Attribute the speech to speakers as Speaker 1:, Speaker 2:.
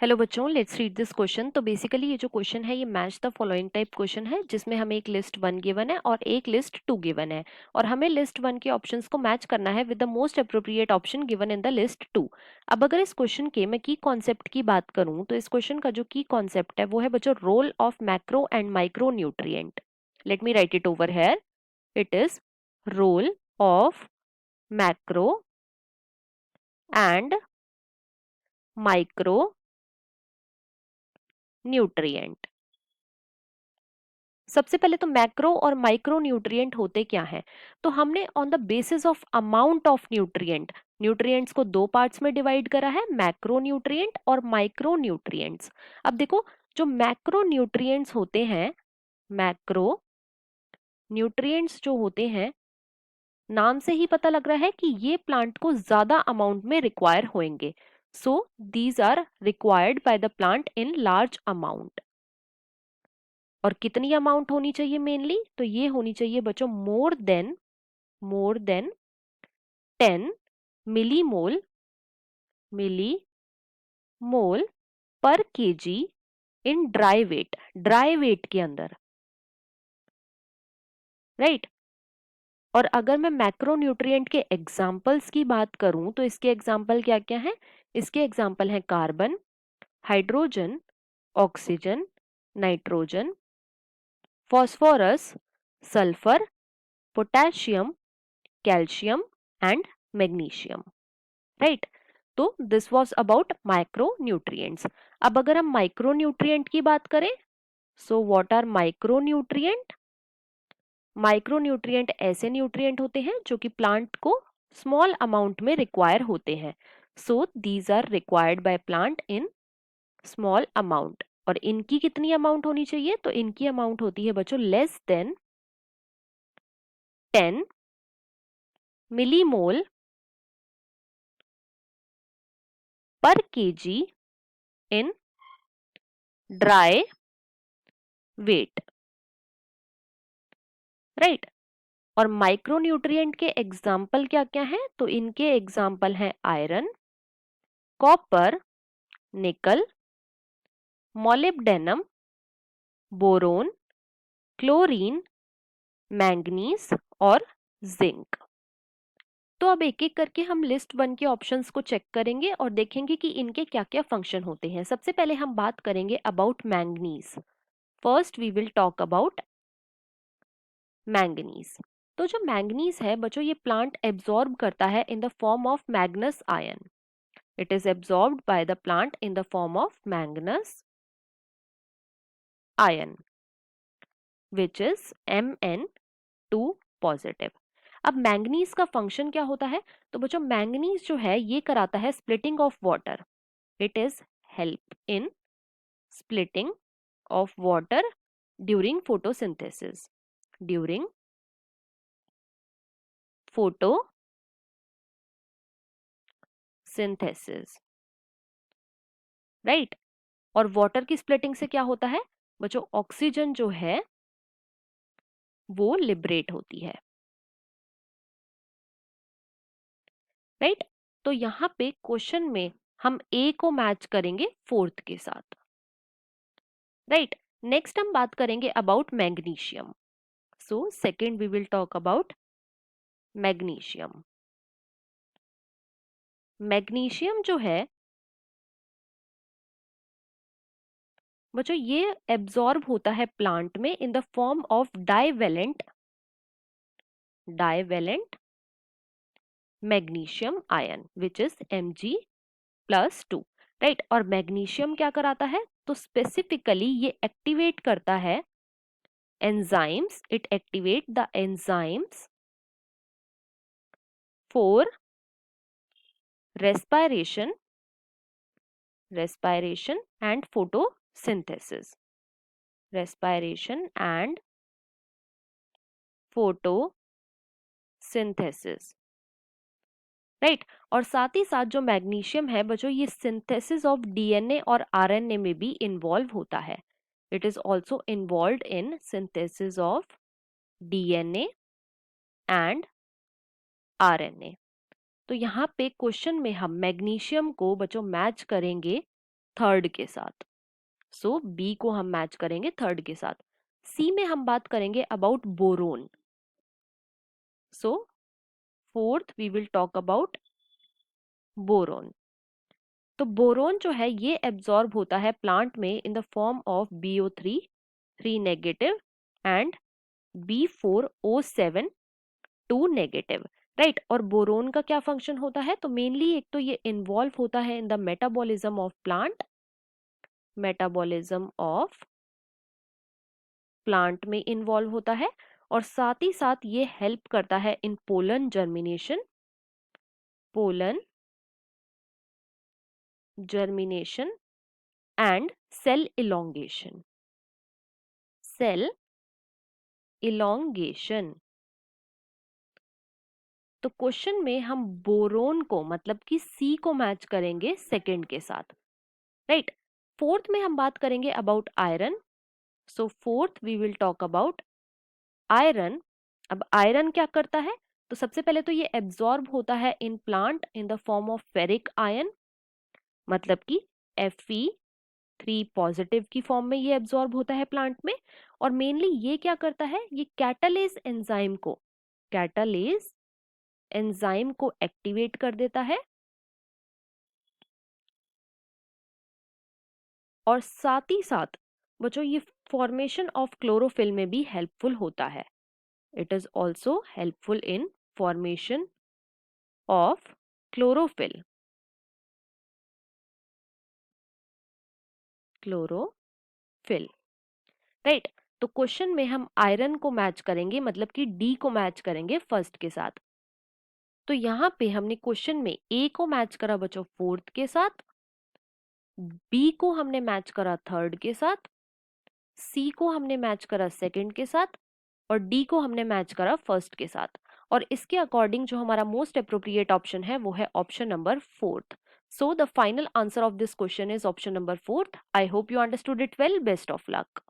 Speaker 1: Hello बच्चों, let's read this question. तो basically ये जो क्वेश्चन है ये match the following type question है, जिसमें हमें एक लिस्ट 1 गिवन है और एक लिस्ट 2 गिवन है, और हमें लिस्ट 1 के ऑप्शंस को मैच करना है with the most appropriate option given in the list 2। अब अगर इस क्वेश्चन के मैं की कॉन्सेप्ट की बात करूं तो इस क्वेश्चन का जो की कॉन्सेप्ट है वो है बच्चों role of macro and micro nutrient. Let me write it over here. It is role of macro and micro nutrient. सबसे पहले तो मैक्रो और माइक्रो न्यूट्रिएंट होते क्या हैं? तो हमने on the basis of amount of nutrient nutrients को दो पार्ट्स में डिवाइड करा है, मैक्रो न्यूट्रिएंट और माइक्रो न्यूट्रिएंट्स। अब देखो, जो मैक्रो न्यूट्रिएंट्स होते हैं, मैक्रो न्यूट्रिएंट्स जो होते हैं, नाम से ही पता लग रहा है कि ये प्लांट को ज्यादा अमाउंट में रिक्वायर होंगे। So these are required by the plant in large amount. और कितनी अमाउंट होनी चाहिए मेनली? तो ये होनी चाहिए बच्चों more than 10 millimole millimole per KG in dry wait के अंदर, राइट। और अगर मैं मैक्रोन्यूट्रिएंट के एग्जाम्पल्स की बात करूं तो इसके एग्जाम्पल क्या क्या हैं? इसके एग्जाम्पल हैं carbon, hydrogen, oxygen, nitrogen, phosphorus, sulphur, potassium, calcium and magnesium, right. तो दिस वाज अबाउट माइक्रोन्यूट्रिएंट्स। अब अगर हम माइक्रोन्यूट्रिएंट की बात करें, so what are micronutrient? Micronutrient ऐसे न्यूट्रिएंट होते हैं जो कि प्लांट को स्मॉल अमाउंट में रिक्वायर होते हैं। So these are required by plant in small amount. और इनकी कितनी अमाउंट होनी चाहिए? तो इनकी अमाउंट होती है बच्चों less then 10 millimole per KG in dry weight, right. और माइक्रोन्यूट्रिएंट के एग्जाम्पल क्या क्या हैं? तो इनके एग्जाम्पल हैं iron, copper, nickel, molybdenum, boron, chlorine, manganese और जिंक। तो अब एक एक करके हम लिस्ट 1 के ऑप्शंस को चेक करेंगे और देखेंगे कि इनके क्या क्या फंक्शन होते हैं। सबसे पहले हम बात करेंगे about manganese. First we will talk about manganese. तो जो मैंगनीज है बच्चों, ये प्लांट एब्जॉर्ब करता है in the form of manganous ion. It is absorbed by the plant in the form of manganous ion which is Mn2 positive. अब manganese का function क्या होता है? तो बच्चों मैंगनीज जो है ये कराता है splitting of water. It is help in splitting of water during photosynthesis, during photosynthesis, right. और वाटर की स्प्लिटिंग से क्या होता है बच्चों? ऑक्सीजन जो है वो लिबरेट होती है, राइट। तो यहाँ पे क्वेश्चन में हम ए को मैच करेंगे फोर्थ के साथ, राइट। नेक्स्ट हम बात करेंगे about magnesium. So second we will talk about magnesium. Magnesium जो है बच्चों ये एब्जॉर्ब होता है प्लांट में in the form of divalent magnesium ion which is Mg+2, right. और मैग्नीशियम क्या कराता है? तो स्पेसिफिकली ये एक्टिवेट करता है enzymes. It activate the enzymes for respiration and photosynthesis, respiration and photosynthesis, right. और साथ ही साथ जो मैग्नीशियम है बच्चों ये सिंथेसिस ऑफ डीएनए और आरएनए में भी इन्वॉल्व होता है। It is also involve in synthesis of DNA and RNA. तो यहाँ पे क्वेश्चन में हम मैग्नीशियम को बच्चों मैच करेंगे थर्ड के साथ। सो बी को हम मैच करेंगे थर्ड के साथ। सी में हम बात करेंगे about boron. So fourth we will talk about boron. तो बोरोन जो है ये एब्जॉर्ब होता है प्लांट में in the form of BO3 3 negative and B4O7 2 negative, right. और बोरोन का क्या फंक्शन होता है? तो मेनली एक तो ये इन्वॉल्व होता है in the metabolism of plant, metabolism of plant में इन्वॉल्व होता है, और साथ ही साथ ये हेल्प करता है in pollen germination, pollen germination and cell elongation, cell elongation। तो क्वेश्चन में हम बोरोन को मतलब कि सी को मैच करेंगे सेकंड के साथ, राइट। फोर्थ में हम बात करेंगे about iron. So fourth we will talk about iron. अब आयरन क्या करता है? तो सबसे पहले तो ये एब्जॉर्ब होता है in plant in the form of ferric ion, मतलब कि Fe3 पॉजिटिव की फॉर्म में ये एब्जॉर्ब होता है प्लांट में। और मेनली ये क्या करता है? ये कैटालेज एंजाइम को, कैटालेज एंजाइम को एक्टिवेट कर देता है, और साथ ही साथ बच्चों ये फॉर्मेशन ऑफ क्लोरोफिल में भी हेल्पफुल होता है। It is also helpful in formation of chlorophyll, chlorophyll, right. तो क्वेश्चन में हम आयरन को मैच करेंगे, मतलब कि डी को मैच करेंगे फर्स्ट के साथ। तो यहाँ पे हमने क्वेश्चन में ए को मैच करा बच्चों फोर्थ के साथ, बी को हमने मैच करा थर्ड के साथ, सी को हमने मैच करा सेकंड के साथ, और डी को हमने मैच करा फर्स्ट के साथ। और इसके अकॉर्डिंग जो हमारा मोस्ट अप्रोप्रिएट ऑप्शन है वो है option number fourth. So the final answer of this question is option number fourth. I hope you understood it well. Best of luck.